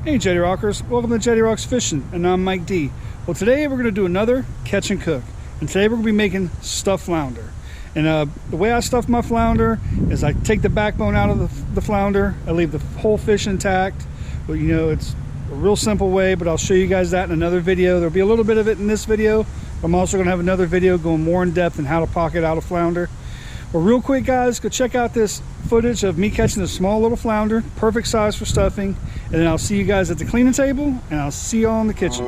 Hey Jettie Rockers, welcome to Jettie Rocks Fishing, and I'm Mike D. Well, today we're going to do another catch and cook, and today we're going to be making stuffed flounder. And the way I stuff my flounder is I take the backbone out of the flounder, I leave the whole fish intact. But you know, it's a real simple way, but I'll show you guys that in another video. There'll be a little bit of it in this video. I'm also going to have another video going more in depth on how to pocket out a flounder. Well, real quick guys, go check out this footage of me catching a small little flounder, perfect size for stuffing, and then I'll see you guys at the cleaning table, and I'll see y'all in the kitchen.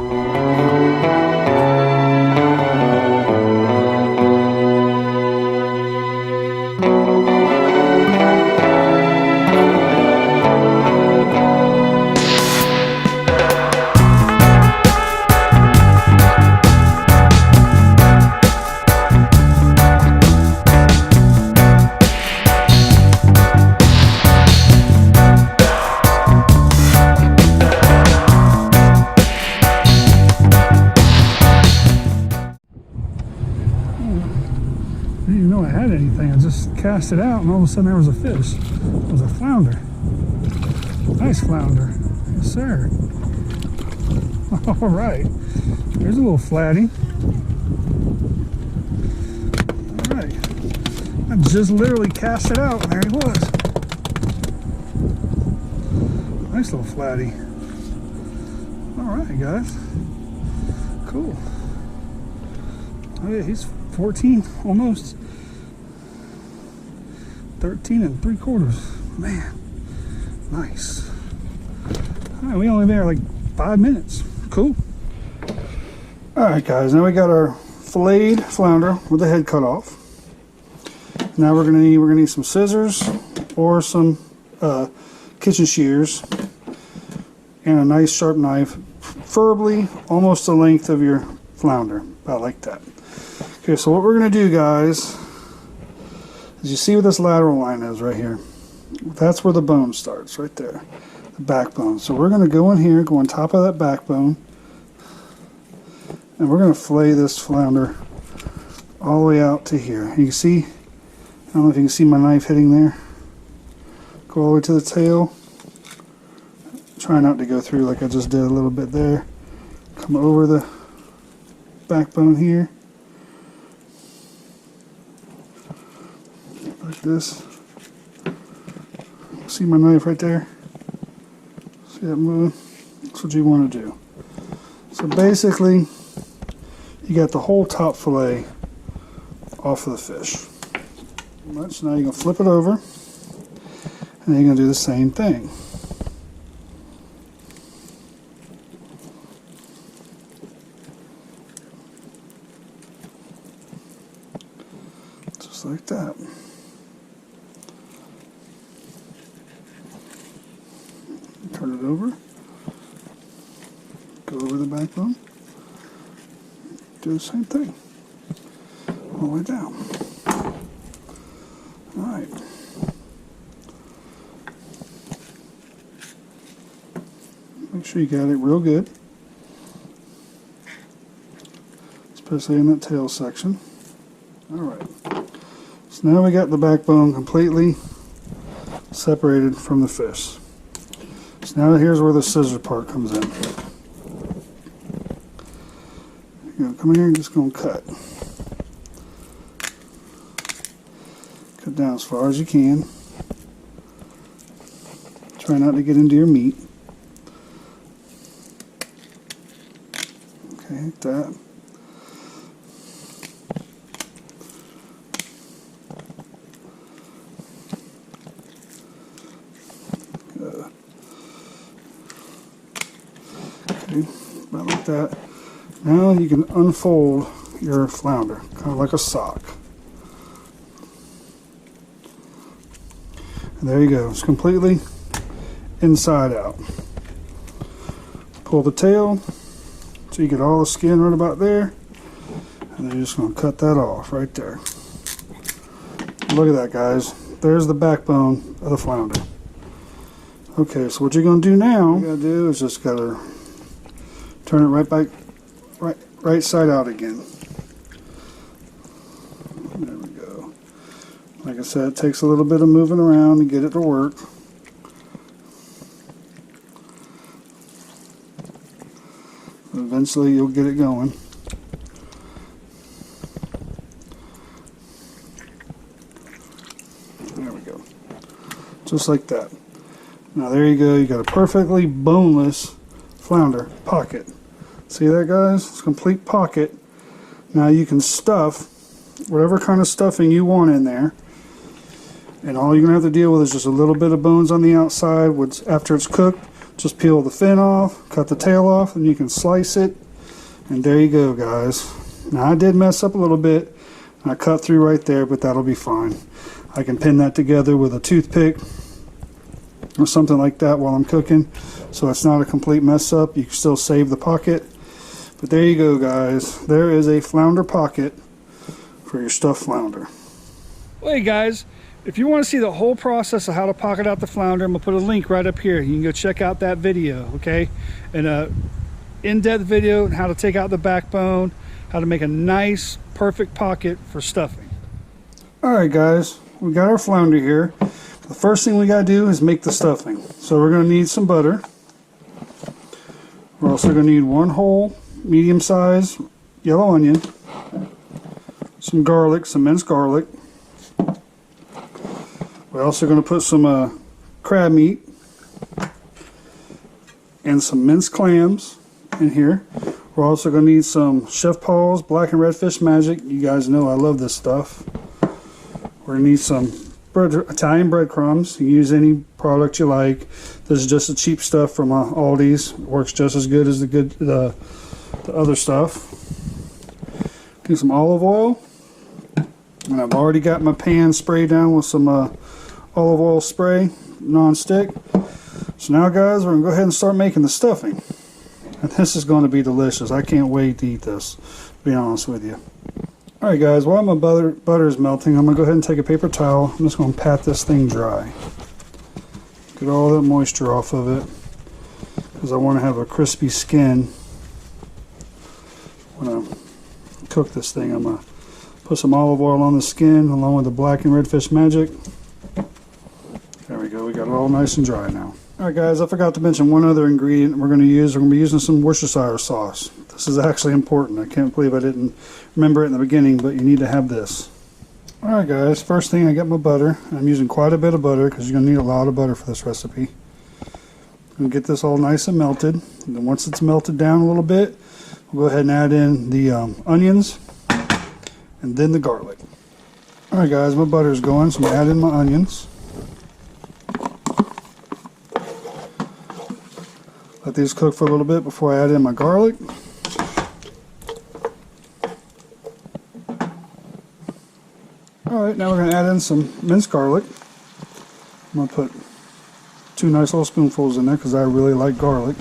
I didn't even know I had anything. I just cast it out and all of a sudden there was a fish. It was a flounder. Nice flounder. Yes, sir. All right. There's a little flatty. All right. I just literally cast it out and there he was. Nice little flatty. All right, guys. Cool. Oh yeah, he's 14 almost. 13 3/4. Man, nice. All right, we only there like 5 minutes. Cool. All right, guys. Now we got our filleted flounder with the head cut off. Now we're gonna need some scissors or some kitchen shears and a nice sharp knife, preferably almost the length of your flounder, about like that. Okay, so what we're going to do, guys, is you see where this lateral line is right here? That's where the bone starts, right there, the backbone. So we're going to go in here, go on top of that backbone, and we're going to fillet this flounder all the way out to here. You can see, I don't know if you can see my knife hitting there. Go all the way to the tail. Try not to go through like I just did a little bit there. Come over the backbone here. Like this. See my knife right there? See that moving? That's what you want to do. So basically, you got the whole top fillet off of the fish. So now you're going to flip it over, and then you're going to do the same thing. Just like that. Turn it over, go over the backbone, do the same thing, all the way down. Alright. Make sure you got it real good, especially in that tail section. Alright. So now we got the backbone completely separated from the fish. So now here's where the scissor part comes in. You're going to come in here and just going to cut. Cut down as far as you can. Try not to get into your meat. Okay, like that. About like that. Now you can unfold your flounder, kind of like a sock. And there you go. It's completely inside out. Pull the tail so you get all the skin right about there, and then you're just going to cut that off right there. Look at that, guys. There's the backbone of the flounder. Okay, so what you're going to do now, you got to do is just got to turn it right side out again. There we go. Like I said, it takes a little bit of moving around to get it to work. Eventually you'll get it going. There we go. Just like that. Now there you go. You got a perfectly boneless flounder pocket. See that, guys? It's a complete pocket. Now you can stuff whatever kind of stuffing you want in there. And all you're going to have to deal with is just a little bit of bones on the outside. Which, after it's cooked, just peel the fin off, cut the tail off, and you can slice it. And there you go, guys. Now I did mess up a little bit. I cut through right there, but that'll be fine. I can pin that together with a toothpick or something like that while I'm cooking, so it's not a complete mess up. You can still save the pocket. But there you go, guys. There is a flounder pocket for your stuffed flounder. Hey guys, if you want to see the whole process of how to pocket out the flounder, I'm going to put a link right up here. You can go check out that video, okay? And a in-depth video on how to take out the backbone, how to make a nice, perfect pocket for stuffing. Alright guys, we got our flounder here. The first thing we got to do is make the stuffing. So we're going to need some butter. We're also going to need one whole, medium-sized yellow onion, some garlic, some minced garlic. We're also going to put some crab meat and some minced clams in here. We're also going to need some Chef Paul's Black and Redfish Magic. You guys know I love this stuff. We're going to need some Italian breadcrumbs. You can use any product you like. This is just the cheap stuff from Aldi's. It works just as good as the other stuff. Need some olive oil. And I've already got my pan sprayed down with some olive oil spray, non-stick. So now guys, we're going to go ahead and start making the stuffing. And this is going to be delicious. I can't wait to eat this, to be honest with you. Alright guys, while my butter is melting, I'm going to go ahead and take a paper towel. I'm just going to pat this thing dry. Get all that moisture off of it, because I want to have a crispy skin when I cook this thing. I'm going to put some olive oil on the skin along with the Black and Redfish Magic. There we go, we got it all nice and dry now. Alright guys, I forgot to mention one other ingredient we're going to use. We're going to be using some Worcestershire sauce. This is actually important. I can't believe I didn't remember it in the beginning, but you need to have this. Alright guys, first thing, I got my butter. I'm using quite a bit of butter because you're going to need a lot of butter for this recipe. I'm going to get this all nice and melted. And then once it's melted down a little bit, we'll go ahead and add in the onions and then the garlic. Alright guys, my butter is going, so I'm going to add in my onions. Let these cook for a little bit before I add in my garlic. Alright, now we're going to add in some minced garlic. I'm going to put 2 nice little spoonfuls in there because I really like garlic.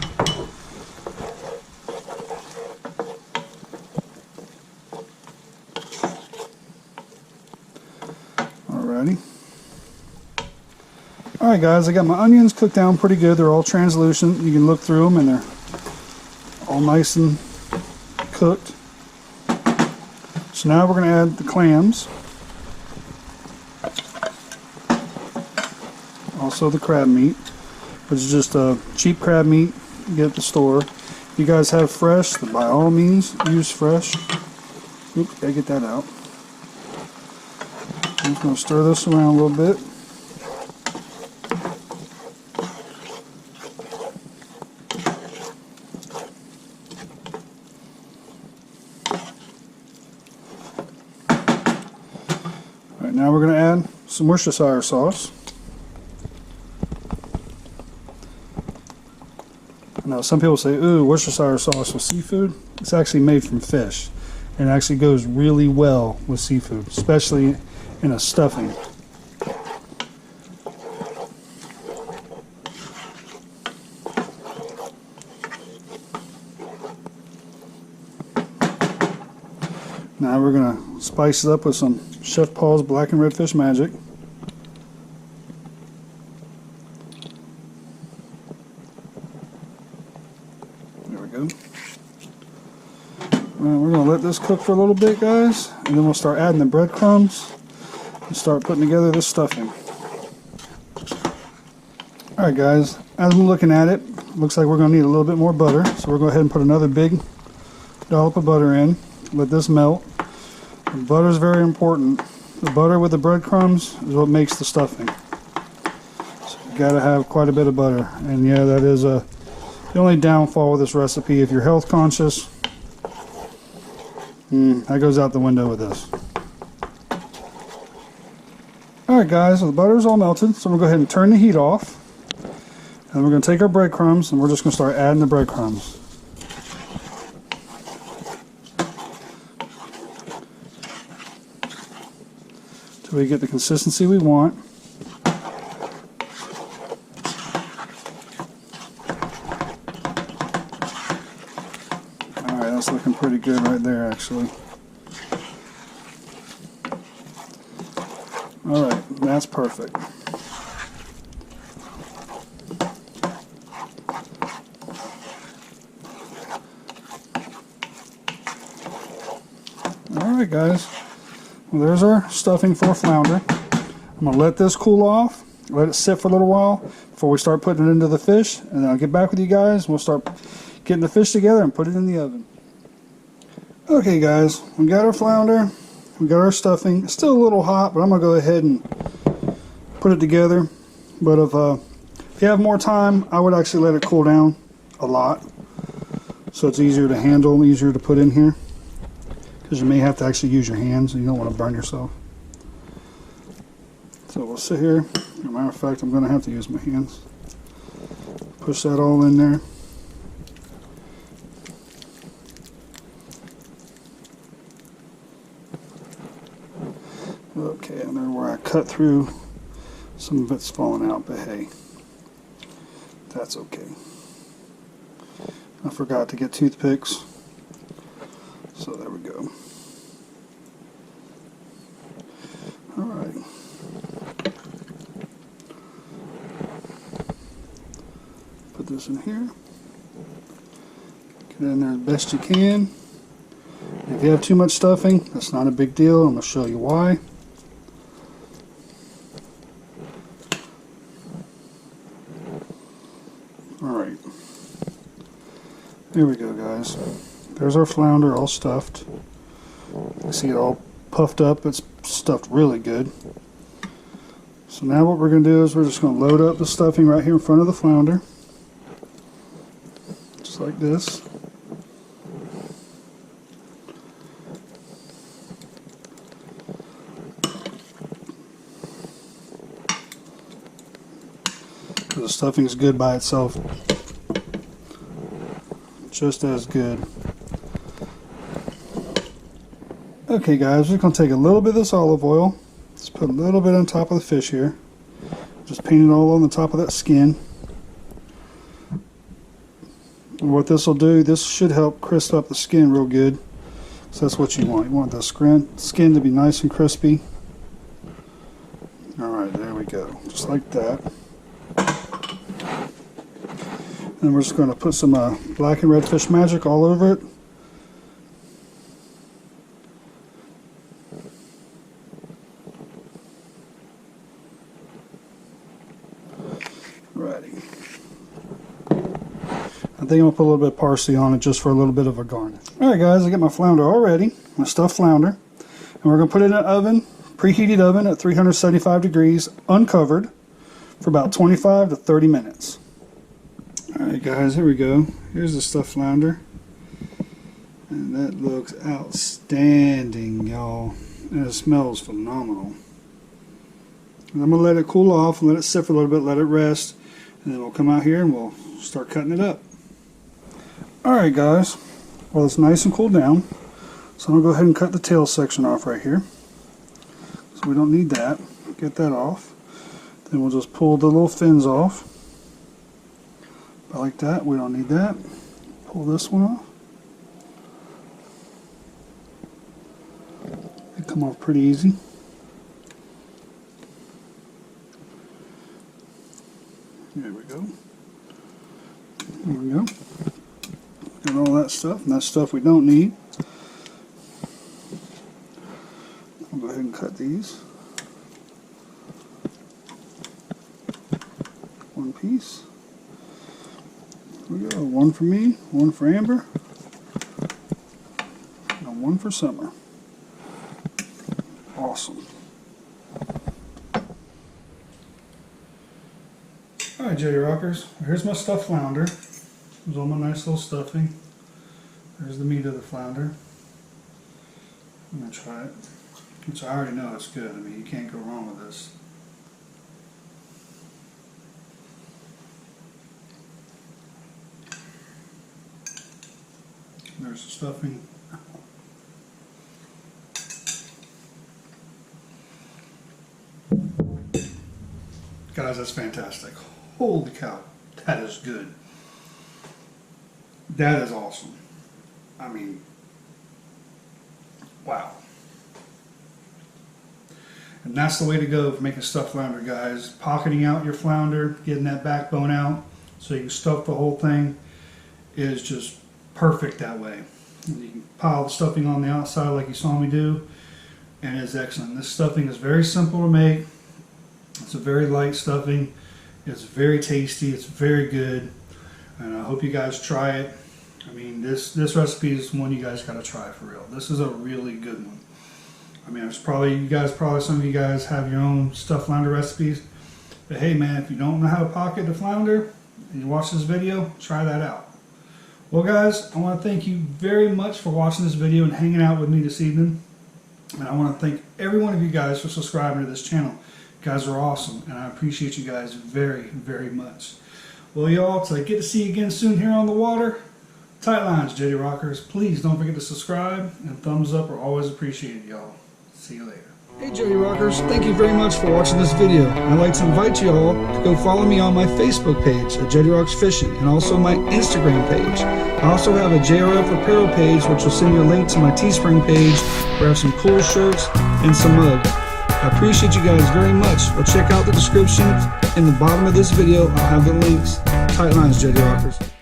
Alrighty. Alright guys, I got my onions cooked down pretty good. They're all translucent. You can look through them and they're all nice and cooked. So now we're going to add the clams. Also the crab meat, which is just a cheap crab meat you get at the store. If you guys have fresh, then by all means use fresh. Oops, gotta get that out. I'm just going to stir this around a little bit. Alright, now we're going to add some Worcestershire sauce. Now some people say, ooh, Worcestershire sauce with seafood. It's actually made from fish. And it actually goes really well with seafood, especially in a stuffing. Now we're going to spice it up with some Chef Paul's Black and Redfish Magic. There we go. We're going to let this cook for a little bit, guys, and then we'll start adding the breadcrumbs and start putting together this stuffing. Alright guys, as I'm looking at it, looks like we're going to need a little bit more butter, so we're going to go ahead and put another big dollop of butter in. Let this melt. The butter is very important. The butter with the breadcrumbs is what makes the stuffing. So you got to have quite a bit of butter. And yeah, that is the only downfall with this recipe. If you're health conscious, that goes out the window with this. Alright guys, so the butter is all melted, so we're going to go ahead and turn the heat off. And we're going to take our breadcrumbs and we're just going to start adding the breadcrumbs. Till we get the consistency we want. Alright, that's looking pretty good right there actually. Alright, that's perfect. Alright guys, well there's our stuffing for flounder. I'm going to let this cool off, let it sit for a little while before we start putting it into the fish, and then I'll get back with you guys and we'll start getting the fish together and put it in the oven. Okay guys, we got our flounder, we got our stuffing. It's still a little hot, but I'm going to go ahead and put it together. But if you have more time, I would actually let it cool down a lot so it's easier to handle, easier to put in here. Because you may have to actually use your hands and you don't want to burn yourself. So we'll sit here. As a matter of fact, I'm going to have to use my hands. Push that all in there. Okay, and there where I cut through, some of it's falling out, but hey, that's okay. I forgot to get toothpicks. So there we go. Alright. Put this in here. Get it in there as best you can. If you have too much stuffing, that's not a big deal. I'm going to show you why. Alright. There we go, guys. There's our flounder all stuffed. You see it all puffed up. It's stuffed really good. So now what we're going to do is we're just going to load up the stuffing right here in front of the flounder. Just like this. The stuffing is good by itself. Just as good. Okay guys, we're going to take a little bit of this olive oil. Let's put a little bit on top of the fish here. Just paint it all on the top of that skin. And what this will do, this should help crisp up the skin real good. So that's what you want. You want the skin to be nice and crispy. Alright, there we go. Just like that. And we're just going to put some black and red fish magic all over it. Alrighty. I think I'm going to put a little bit of parsley on it just for a little bit of a garnish. Alright guys, I got my flounder all ready, my stuffed flounder. And we're going to put it in an oven, preheated oven at 375 degrees, uncovered, for about 25 to 30 minutes. Alright guys, here we go. Here's the stuffed flounder. And that looks outstanding, y'all. And it smells phenomenal. And I'm going to let it cool off and let it sit for a little bit, let it rest. And then we'll come out here and we'll start cutting it up. Alright guys, well it's nice and cooled down. So I'm going to go ahead and cut the tail section off right here. So we don't need that. Get that off. Then we'll just pull the little fins off. Like that, we don't need that. Pull this one off. It come off pretty easy. There we go. There we go. Got all that stuff, and that's stuff we don't need. I'll go ahead and cut these. One piece. There we go. One for me, one for Amber. one for summer. Awesome. Alright, Jettie Rockers, here's my stuffed flounder. There's all my nice little stuffing. There's the meat of the flounder. I'm going to try it. Which I already know it's good. I mean, you can't go wrong with this. There's the stuffing. Guys, that's fantastic. Holy cow, that is good. That is awesome. I mean, wow. And that's the way to go for making stuffed flounder, guys. Pocketing out your flounder, getting that backbone out so you can stuff the whole thing is just perfect that way. And you can pile the stuffing on the outside like you saw me do, and it's excellent. This stuffing is very simple to make. It's a very light stuffing. It's very tasty. It's very good, and I hope you guys try it. I mean, this recipe is one you guys got to try for real. This is a really good one. I mean, it's probably some of you guys have your own stuffed flounder recipes, but hey, man, if you don't know how to pocket the flounder and you watch this video, try that out. Well, guys, I want to thank you very much for watching this video and hanging out with me this evening. And I want to thank every one of you guys for subscribing to this channel. You guys are awesome, and I appreciate you guys very, very much. Well, y'all, till I get to see you again soon here on the water, tight lines, Jettie Rockers. Please don't forget to subscribe, and thumbs up are always appreciated, y'all. See you later. Hey, Jettie Rockers, thank you very much for watching this video. I'd like to invite you all to go follow me on my Facebook page at Jettie Rocks Fishing, and also my Instagram page. I also have a JRF apparel page, which will send you a link to my Teespring page where I have some cool shirts and some mugs. I appreciate you guys very much. Well, check out the description in the bottom of this video. I'll have the links. Tight lines, Jettie Rockers.